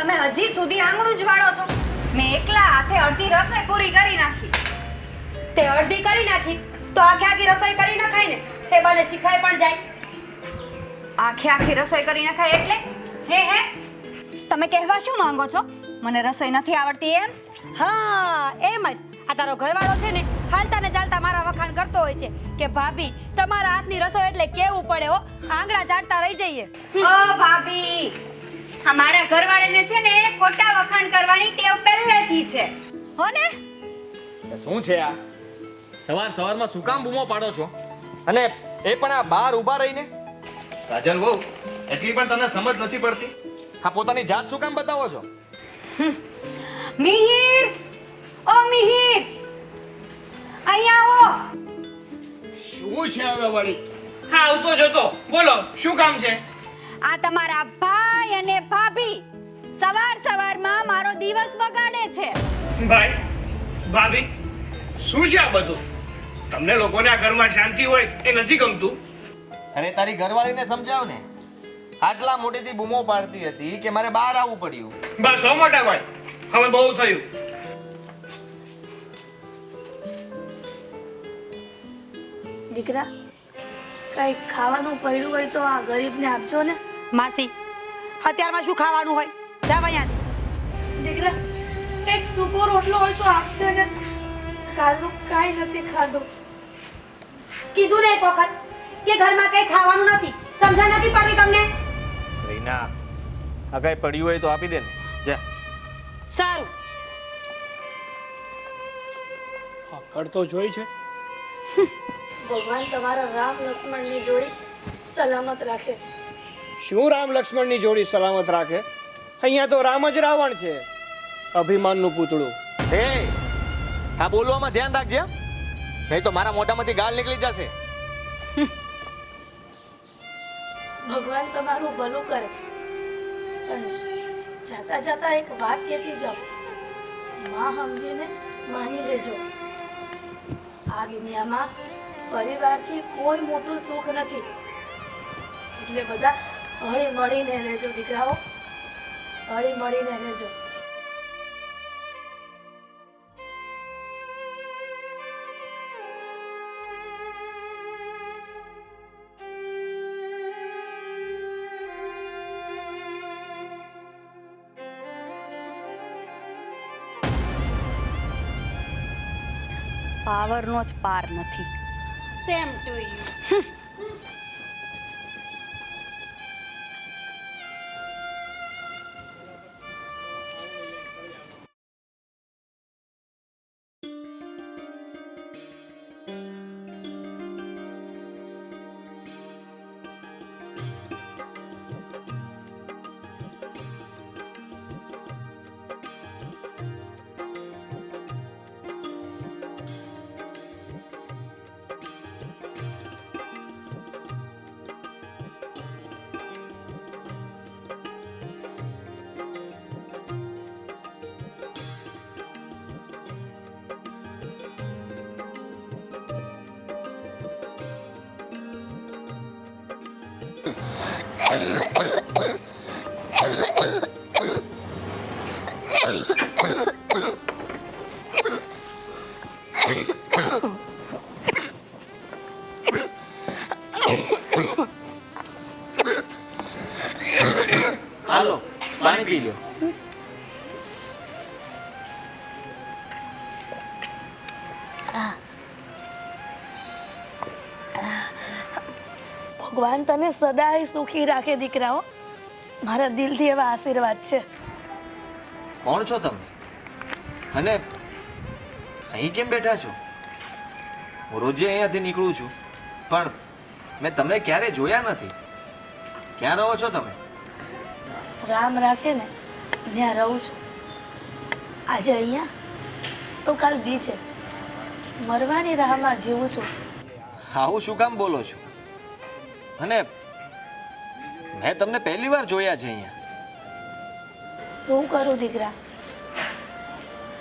તમે હજી સુધી આંગળું જ વાળો છો. મેં એકલા હાથે અડધી રસોઈ પૂરી કરી નાખી. તે અડધી કરી નાખી તો આખી રસોઈ કરી નખાય ને. તે બને શીખાય પણ જાય. આખી રસોઈ કરી નખાય એટલે? હે તમે કહેવા શું માંગો છો? મને રસોઈ નથી આવડતી એમ? હા, એમ જ. આ તારો ઘરવાળો છે ને હાલતા ને ચાલતા મારા વખાણ કરતો હોય છે કે ભાભી તમારા હાથની રસોઈ એટલે કેવું પડે હો, આંગળા ચાટતા રહી જઈએ. ઓ ભાભી, અમારા ઘરવાળાને છે ને ખોટા વખાણ કરવાની ટેવ પહેલેથી છે. હો ને? શું છે આ? સવારમાં શું કામ બૂમો પાડો છો? અને એ પણ આ બહાર ઊભા રહીને? કાજલ વહુ, એટલી પણ તમને સમજ નથી પડતી? હા, પોતાની જાત શું કામ બતાવો છો? મિહિર, ઓ મિહિર, અહીંયા આવો. શું છે હવે વળી? હા, આવતો જતો. બોલો, શું કામ છે? આ તમારા ભાઈ અને ભાભી સવારમાં મારો દિવસ બગાડે છે. ભાઈ, ભાભી, શું છે આ બધું? તમને લોકોને આ ઘરમાં શાંતિ હોય એ નથી ગમતું? અરે તારી ઘરવાળીને સમજાવ ને. આટલા મોટેથી બૂમો પાડતી હતી કે મારે બહાર આવવું પડ્યું. બસ 100% ભાઈ, હવે બહુ થયું. દીકરા, કઈ ખાવાનું પડ્યું હોય તો આ ગરીબને આપજો ને. માસી, અત્યારમાં શું ખાવાનું હોય? જા અહીંયા. દીકરા, કઈક સૂકો રોટલો હોય તો આપજે ને. કાલનું કાંઈ નથી ખાધું. કીધું ને એક વખત કે ઘરમાં કઈ ખાવાનું નથી. સમજણ નથી પડતી તમને? રીના, આ કઈ પડ્યું હોય તો આપી દે ને. જા. સારું. કરતો જોઈ છે. ભગવાન તમારા રામ લક્ષ્મણની જોડી સલામત રાખે. શું રામ લક્ષ્મણની જોડી સલામત રાખે? અહીંયા તો રામ જ રાવણ છે, અભિમાનનું પૂતળું. હે, આ બોલવામાં ધ્યાન રાખજે, નહીં તો મારા મોઢામાંથી ગાળ નીકળી જશે. ભગવાન તમારું ભલું કરે. પણ જાતા જાતા એક વાત કહેતી જાઓ. માં સમજીને માની લેજો. આ દુનિયામાં પરિવારથી કોઈ મોટું સુખ નથી. એટલે બધા હળી મળીને રહેજો દીકરાઓ, હળી મળીને રહેજો. પાવરનો જ પાર નથી. Same to you. હાલો, પાણી પી લો. ભગવાન તને સદાય સુખી રાખે દીકરાઓ. મારા દિલથી એવા આશીર્વાદ છે. કોણ છો તમે? અને અહીં કેમ બેઠા છો? હું રોજે અહીંયાથી નીકળું છું, પણ મેં તમને ક્યારે જોયા નથી. ક્યાં રહો છો તમે? રામ રાખે ને ત્યાં રહું છું. આજે અહીંયા તો કાલ બીજે. મરવાની રાહમાં જીવું છું. આવું શું કામ બોલો છો? અને મેં તમને પહેલી વાર જોયા છે અહીંયા. શું કરું દીકરા?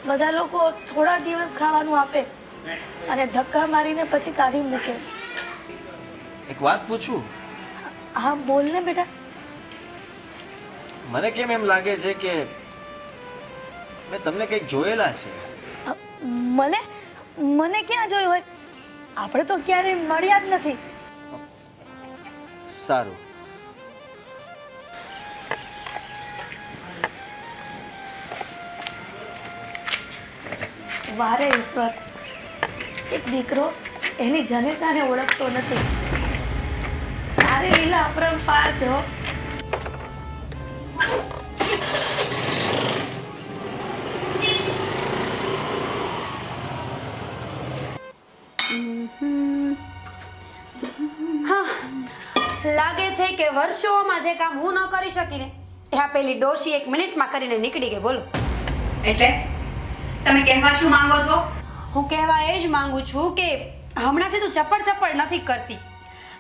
બધા લોકો થોડા દિવસ ખાવાનું આપે અને ધક્કા મારીને પછી કાઢી મૂકે. એક વાત પૂછું? હા બોલ ને બેટા. મને કેમ એમ લાગે છે કે મેં તમને કંઈક જોયેલા છે. અ, મને મને ક્યાં જોયું હોય? આપણે તો ક્યારેય મળ્યા જ નથી. સારું. વારે ઈશ્વર, એક દીકરો એની જનેતાને ઓળખતો નથી. તારી લીલા અપરંપાર છે હો. લાગે છે કે વર્ષોમાં જે કામ હું ન કરી શકી ને એ આ પેલી ડોશી 1 મિનિટમાં કરીને નીકળી ગઈ. બોલો, એટલે તમે કહેવા શું માંગો છો? હું કહેવા એ જ માંગુ છું કે હમણાંથી તું ચપડ નથી કરતી.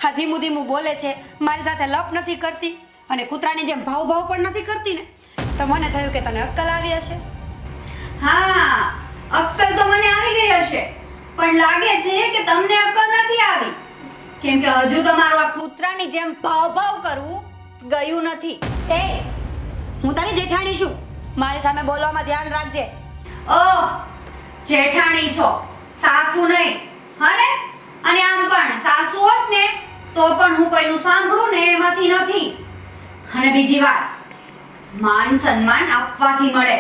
હા, ધીમું ધીમું બોલે છે, મારી સાથે લપ નથી કરતી અને કૂતરાની જેમ ભાવ પણ નથી કરતી ને, તો મને થયું કે તને અક્કલ આવી હશે. હા, અક્કલ તો મને આવી ગઈ હશે, પણ લાગે છે કે તમને અક્કલ નથી આવી, કેમ કે હજુ તમારું આ કૂતરાની જેમ ભાવ કરવું ગયું નથી. એ હું તારી જેઠાણી છું, મારી સામે બોલવામાં ધ્યાન રાખજે. ઓહ, જેઠાણી છો, સાસુ નહીં. હને? અને આમ પણ સાસુ હોત ને તો પણ હું કોઈનું સાંભળું ને એમાંથી નથી. અને બીજી વાત, માન સન્માન આપવાથી મળે,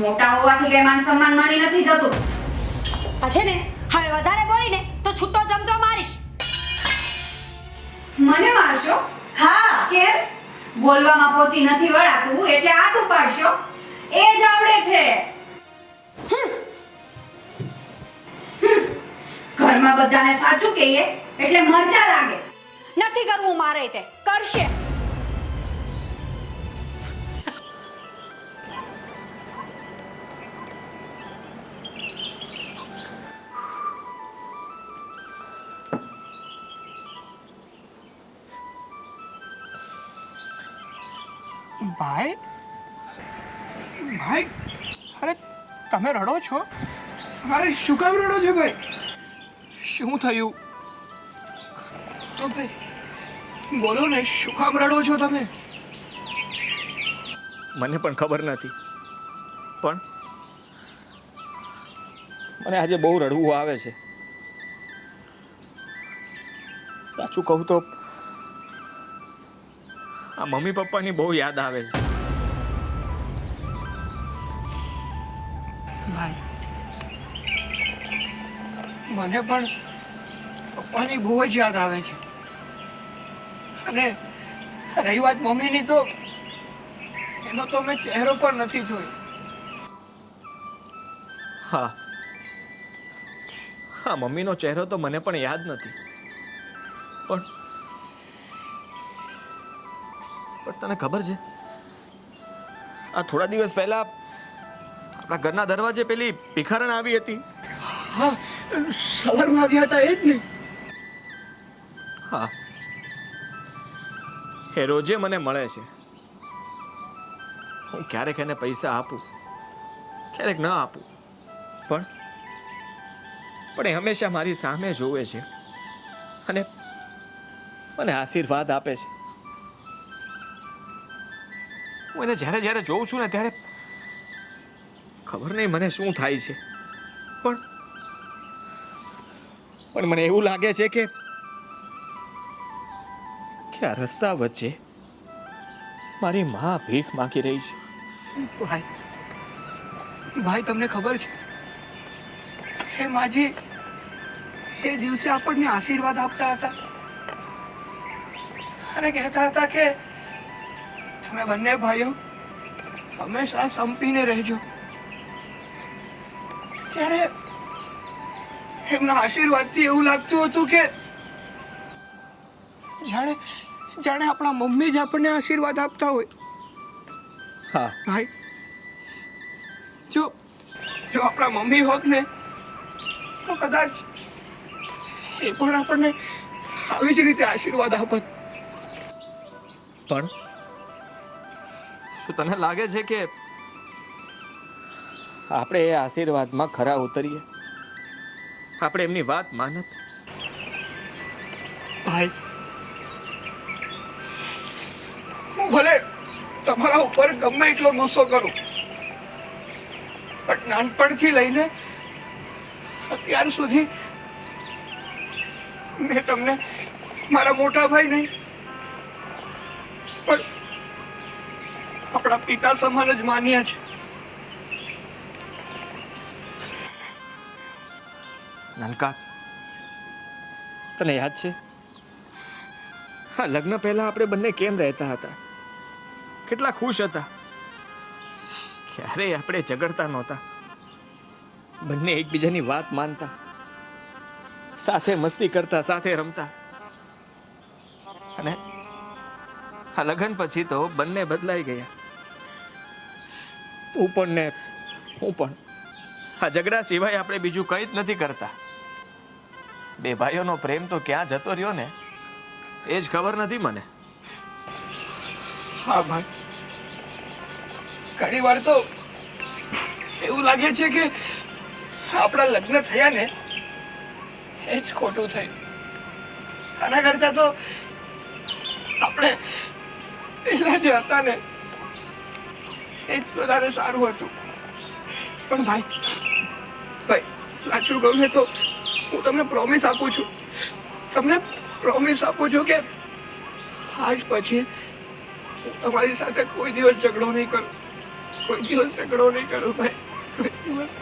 મોટા હોવાથી કઈ માન સન્માન મળી નથી જતું. આ છે ને, હવે વધારે બોલીને તો છૂટો ચમચો મારીશ. મને મારશો? હા, કેમ? બોલવામાં પોચી નથી વળાતું એટલે હાથ ઉપાડશો? એ જ આવડે છે. ઘરમાં બધાને સાચું કહીએ એટલે મરચા લાગે. નથી કરવું મારે તે કરશે. ભાઈ ભાઈ, અરે તમે રડો છો? અરે શું કામ રડો છો ભાઈ? શું થયું? તો ભાઈ બોલો ને, શું કામ રડો છો તમે? મને પણ ખબર નથી, પણ મને આજે બહુ રડવું આવે છે. સાચું કહું તો આ મમ્મી પપ્પાની બહુ યાદ આવે છે. ભાઈ, મને પણ પપ્પાની બહુ જ યાદ આવે છે. અને રહી વાત મમ્મીની, તો એનો તો મેં ચહેરો પણ નથી જોયો. હા હા, મમ્મીનો ચહેરો તો મને પણ યાદ નથી, પણ તને ખબર છે, આ થોડા દિવસ પહેલા આપણા ઘરના દરવાજે પેલી ભિખારણ આવી હતી. હા, સવારમાં આવ્યા હતા એ જ ને? હા, એ રોજે મને મળે છે. હું ક્યારેક એને પૈસા આપું, ક્યારેક ન આપું, પણ એ હંમેશા મારી સામે જોવે છે અને મને આશીર્વાદ આપે છે. હું એને જ્યારે જ્યારે જોઉં છું ને ત્યારે ખબર નહીં મને શું થાય છે, પણ મને એવું લાગે છે કે આ રસ્તા વચ્ચે મારી માં ભીખ માંગી રહી છે. ભાઈ ભાઈ, તમને ખબર છે, હે માજી એ દિવસે આપણને આશીર્વાદ આપતા હતા અને કહેતા હતા કે તમે બંને ભાઈઓ હંમેશા સંપીને રહેજો. ત્યારે એમના આશીર્વાદથી એવું લાગતું હતું કે જાણે જાણે આપણા મમ્મી જ આપણને આશીર્વાદ આપતા હોય. હા ભાઈ, જો આપણા મમ્મી હોત ને તો કદાચ એ પણ આપણને આવી જ રીતે આશીર્વાદ આપત. પણ શું તને લાગે છે કે આપણે એ આશીર્વાદમાં ખરા ઉતરીએ? આપણે એમની વાત માનત? ભાઈ, હું ભલે તમારા ઉપર ગમે એટલો ગુસ્સો કરું, પણ નાનપણથી લઈને અત્યાર સુધી મેં તમને મારા મોટા ભાઈ નહીં પણ આપણા પિતા સમાન જ માન્યા છે. નાનકા, તને યાદ છે હા લગ્ન પહેલા આપણે બંને કેમ રહેતા હતા, કેટલા ખુશ હતા, ક્યારેય આપણે ઝઘડતા નહોતા, બંને એકબીજાની વાત માનતા, સાથે મસ્તી કરતા, સાથે રમતા. અને આ લગ્ન પછી તો બંને બદલાઈ ગયા. તું પણ ને હું પણ આ ઝઘડા સિવાય આપણે બીજું કંઈ જ નથી કરતા. બે ભાઈઓનો પ્રેમ તો ક્યાં જતો રહ્યો ને એ જ ખબર નથી મને. હા ભાઈ, ઘણી વાર તો એવું લાગે છે કે આપણા લગ્ન થયા ને એ જ ખોટું થયું. આના કરતા તો આપણે પહેલા જે હતા ને એ જ વધારે સારું હતું. પણ ભાઈ સાચું કહું ને તો હું તમને પ્રોમિસ આપું છું, તમને પ્રોમિસ આપું છું કે આજ પછી હું તમારી સાથે કોઈ દિવસ ઝઘડો નહીં કરું, કોઈ દિવસ ઝઘડો નહીં કરું ભાઈ, કોઈ દિવસ.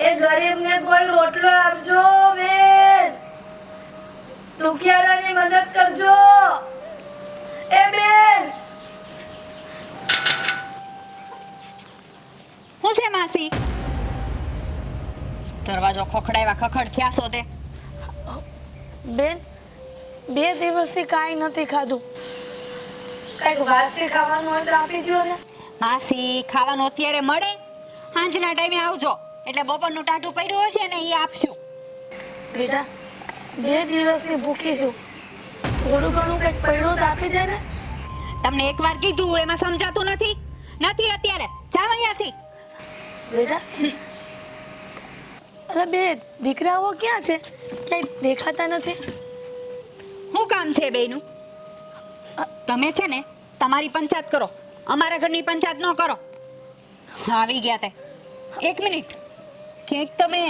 એ ગરીબને કોઈ રોટલો આપજો બેન, દુખિયારાની મદદ કરજો એ બેન. હું છે માસી? દરવાજો ખખડાવ્યા ખખડ થયા છો તે? બેન 2 દિવસથી કાંઈ નથી ખાધું, કાંઈક વાસી ખાવાનું હોય તો આપી દો ને. માસી ખાવાનું અત્યારે મળે? સાંજના ટાઈમે આવજો એટલે બપોરનું ટાઢું પડ્યું હશે ને એ આપશું. બેટા 2 દિવસની ભૂખી છું, થોડું ઘણું કંઈક પડ્યું તો આપી દે ને. તમને એકવાર કીધું એમાં સમજાતું નથી? નથી અત્યારે જાવ અહીંયાથી. બેટા અરે બે દીકરાઓ ક્યાં છે, ક્યાંય દેખાતા નથી. શું કામ છે બેયનું? તમે છે ને તમારી પંચાયત કરો, અમારા ઘરની પંચાયત ન કરો. આવી ગયા તે. એક મિનિટ, ક્યાંક તમે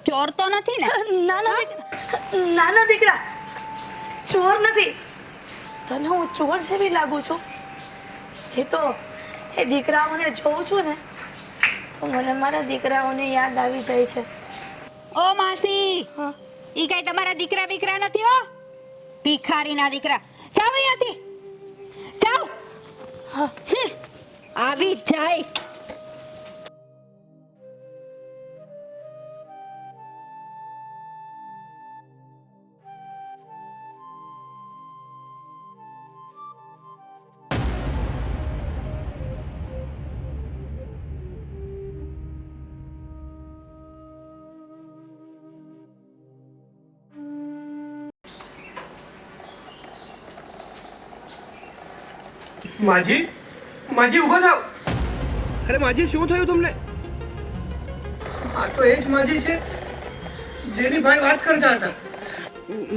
ચોર તો નથી ને? નાના દીકરા ચોર નથી. તને હું ચોર જેવી લાગુ છું? એ તો એ દીકરાઓને જોઉં છું ને તો મને મારા દીકરાઓની યાદ આવી જાય છે. ઓ માસી, ઈ કઈ તમારા દીકરા બીકરા નથી હો, ભિખારીના દીકરા. જાવ અહીંયાથી, જાવ. આવી જ જાય. માજી, માજી ઊભા થાવ. અરે માજી શું થયું તમને? આ તો એ જ માજી છે જેની ભાઈ વાત કરતા હતા.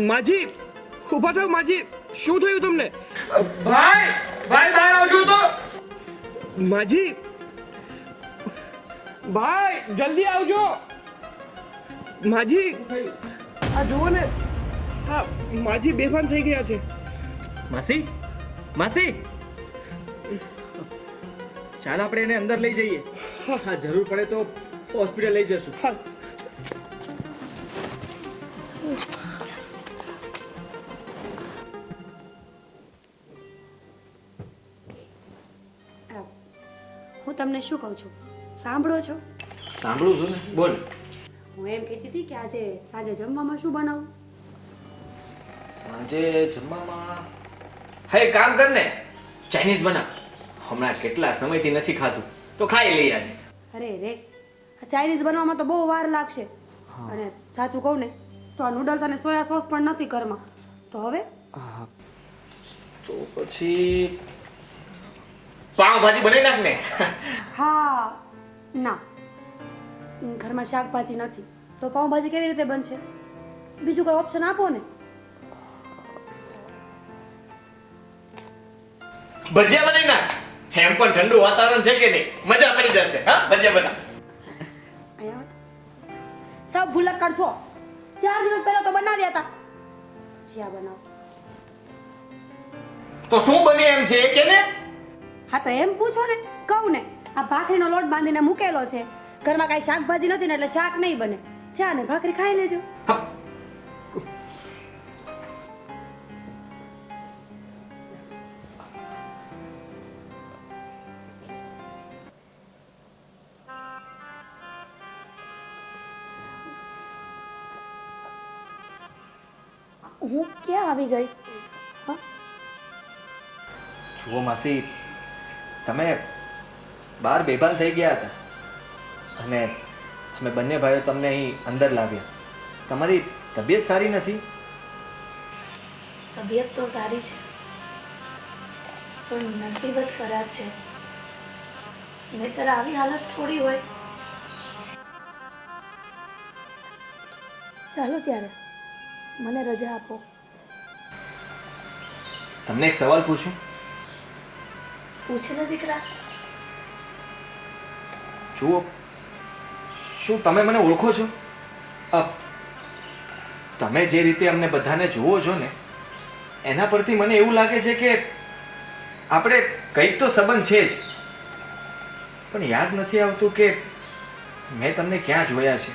માજી ઊભા થાવ. માજી શું થયું તમને? ભાઈ ભાઈ બહાર આવજો તો. માજી ભાઈ જલ્દી આવજો. માજી આ જુઓ ને, હા માજી બેભાન થઈ ગયા છે. માસી, માસી, ચાલ આપણે એને અંદર લઈ જઈએ. હા જરૂર પડે તો હોસ્પિટલ લઈ જશું. હા હું તમને શું કહું છું, સાંભળો છો? સાંભળું છું ને, બોલ. હું એમ કહેતી હતી કે આજે સાંજે જમવામાં શું બનાવું? સાંજે જમવામાં હા એક કામ કર ને, ચાઇનીઝ બનાવ. હમણાં કેટલા સમયથી નથી ખાધું તો ખાઈ લઈ આજે. અરે રે, આ ચાઇનીઝ બનવામાં તો બહુ વાર લાગશે. અને સાચું કહું ને તો આ નૂડલ્સ અને સોયા સોસ પણ નથી ઘરમાં. તો હવે તો પછી પાવભાજી બનાવી નાખ ને. હા ના, ઘરમાં શાકભાજી નથી તો પાઉંભાજી કેવી રીતે બનશે? બીજું કોઈ ઓપ્શન આપો ને. ભજીયા બનાવી નાખ. એમ પણ ઠંડુ વાતાવરણ છે કે નહીં, મજા પડી જશે. હા, ભજીયા બના. અહીંયા આવો તો. સબ ભૂલક્કડ છો. 4 દિવસ પહેલા તો બનાવ્યા હતા. ભજીયા બનાવો. તો શું બને એમ છે કે ને? હા તો એમ પૂછો ને, કહું ને. આ ભાખરીનો લોટ બાંધીને મૂકેલો છે. ઘરમાં કાંઈ શાકભાજી નથી ને એટલે શાક નહીં બને. ચા ને ભાખરી ખાઈ લેજો. હા. હું ક્યાં આવી ગઈ? હા, જુઓ માસી, તમે બહાર બેભાન થઈ ગયા હતા અને અમે બંને ભાઈઓ તમને અહીં અંદર લાવ્યા. તમારી તબિયત સારી નથી? તબિયત તો સારી છે પણ નસીબ જ ખરાબ છે. નહીતર આવી હાલત થોડી હોય. ચાલો ત્યારે મને રજા આપો. તમને એક સવાલ પૂછું? પૂછ ને દીકરા. જુઓ, શું તમે મને ઓળખો છો? તમે જે રીતે અમને બધાને જુઓ છો ને એના પરથી મને એવું લાગે છે કે આપણે કંઈક તો સંબંધ છે જ, પણ યાદ નથી આવતું કે મેં તમને ક્યાં જોયા છે.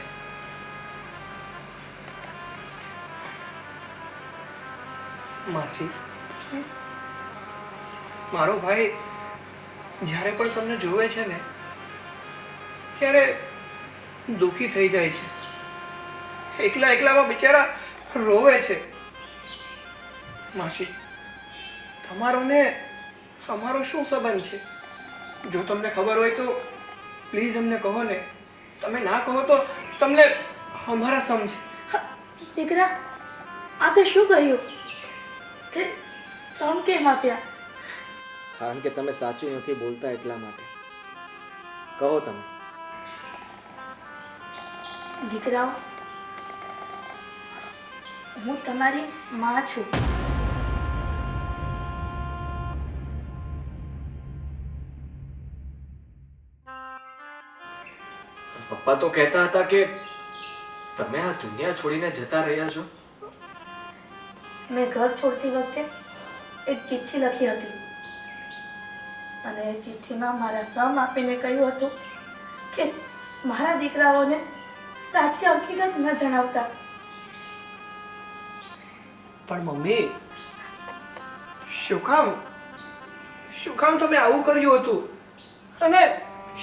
માસી, મારો ભાઈ જ્યારે પણ તમને જોવે છે ને ત્યારે દુઃખી થઈ જાય છે. એકલા એકલામાં બિચારા રોવે છે. માસી, તમારો ને અમારો શું સંબંધ છે? જો તમને ખબર હોય તો પ્લીઝ અમને કહો ને. તમે ના કહો તો તમને અમારા સમ છે. દીકરા, આ તે શું કહ્યું? તે સમ કેમ આપ્યા? કારણ કે તમે સાચું નથી બોલતા એટલા માટે. કહો તમે. દીકરાઓ, હું તમારી માં છું. પપ્પા તો કહેતા હતા કે તમે આ દુનિયા છોડીને જતા રહ્યા છો. મેં ઘર છોડતી વખતે એક ચિઠ્ઠી લખી હતી અને એ ચિઠ્ઠીમાં મારા સમ આપીને કહ્યું હતું કે મારા દીકરાઓને સાચી હકીકત ન જણાવતા. પણ મમ્મી, શું કામ તમે આવું કર્યું હતું અને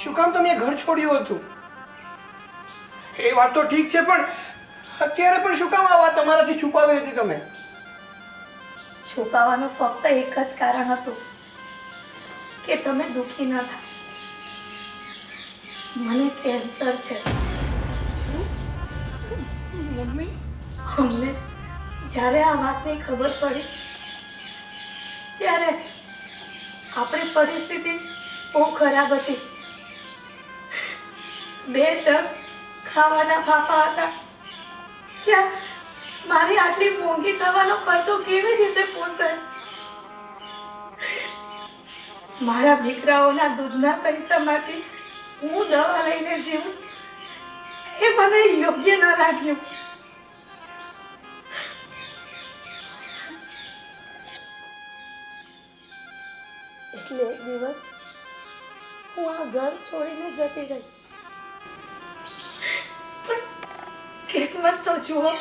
શું કામ તમે ઘર છોડ્યું હતું? એ વાત તો ઠીક છે, પણ અત્યારે પણ શું કામ આ વાત તમારાથી છુપાવી હતી તમે? છુપાવવાનું ફક્ત એક જ કારણ હતું કે તમે દુઃખી ન થાવ. મને કેન્સર છે. મમ્મી, અમને જ્યારે આ વાતની ખબર પડી ત્યારે આપણી પરિસ્થિતિ બહુ ખરાબ હતી. 2 ટક ખાવાના ફાફા હતા. ત્યાં મારી આટલી મોંઘી દવાનો ખર્ચો કેવી રીતે પોસાય? મારા દીકરાઓના દૂધના પૈસામાંથી હું દવા લઈને જીવું એ મને યોગ્ય ન લાગ્યું. એટલે એક દિવસ હું આ ઘર છોડીને જતી રહી. પણ કિસ્મત તો જુઓ,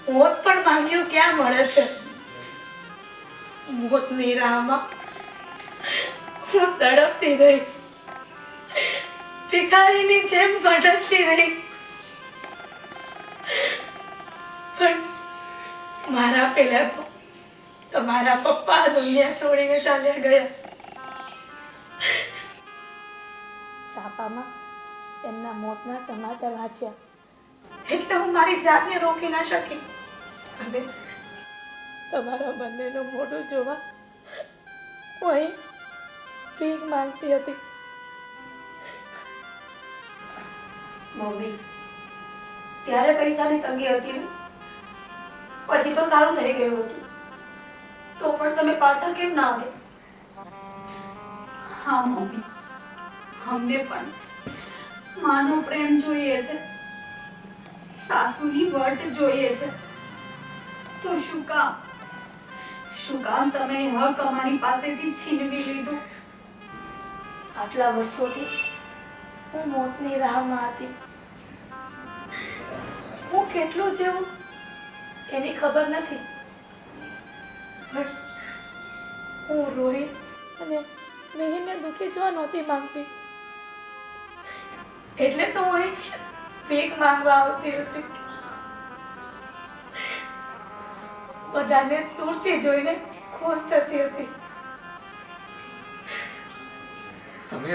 મોત પણ માંગ્યું ક્યાં મળે છે. મોતની રાહમાં હું તડપતી રહી, ભિખારીની જેમ ભટકતી રહી. પણ મારા પહેલા તો તમારા પપ્પા આ દુનિયા છોડીને ચાલ્યા ગયા. છાપામાં એમના મોતના સમાચાર વાંચ્યા એટલે હું મારી જાતને રોકી ના શકી અને તમારા બંનેનું મોઢું જોવા હું અહીં ભીખ માંગતી હતી. મમ્મી, ત્યારે પૈસાની તંગી હતી ને, પછી તો સારું થઈ ગયું હતું. તો પણ તમે પાછા કેમ ના આવ્યા? હા મમ્મી, અમને પણ માનો પ્રેમ જોઈએ છે, સાસુની વર્ત જોઈએ છે. તો શું કામ તમે હક અમારી પાસેથી છીનવી લીધું? આટલા વર્ષોથી હું મોતની રાહમાં હતી. હું કેટલું જીવું એની ખબર નથી, પણ હું રોહિત અને મિહિરને દુઃખી જોવા નહોતી માંગતી. એટલે તો હું અહીં ભીખ માંગવા આવતી હતી. બધાને દૂરથી જોઈને ખુશ થતી હતી. તમે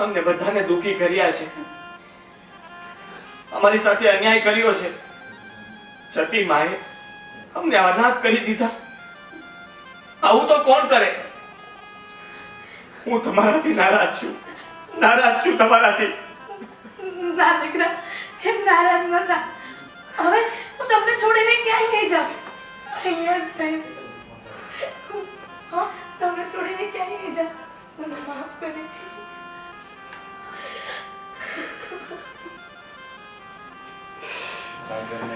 અમને બધાને દુઃખી કર્યા છે, અમારી સાથે અન્યાય કર્યો છે. જતી માએ અમને અનાથ કરી દીધા. આવું તો કોણ કરે? હું તમારાથી નારાજ છું તમારાથી. ના દીકરા, એમ નારાજ નતા. હવે હું તમને છોડીને ક્યાંય નહીં જાઉં, અહીંયા જ રહીશ. હા, તમને છોડીને ક્યાંય નહીં જાઉં. મને માફ કરી દેજો. સાગરને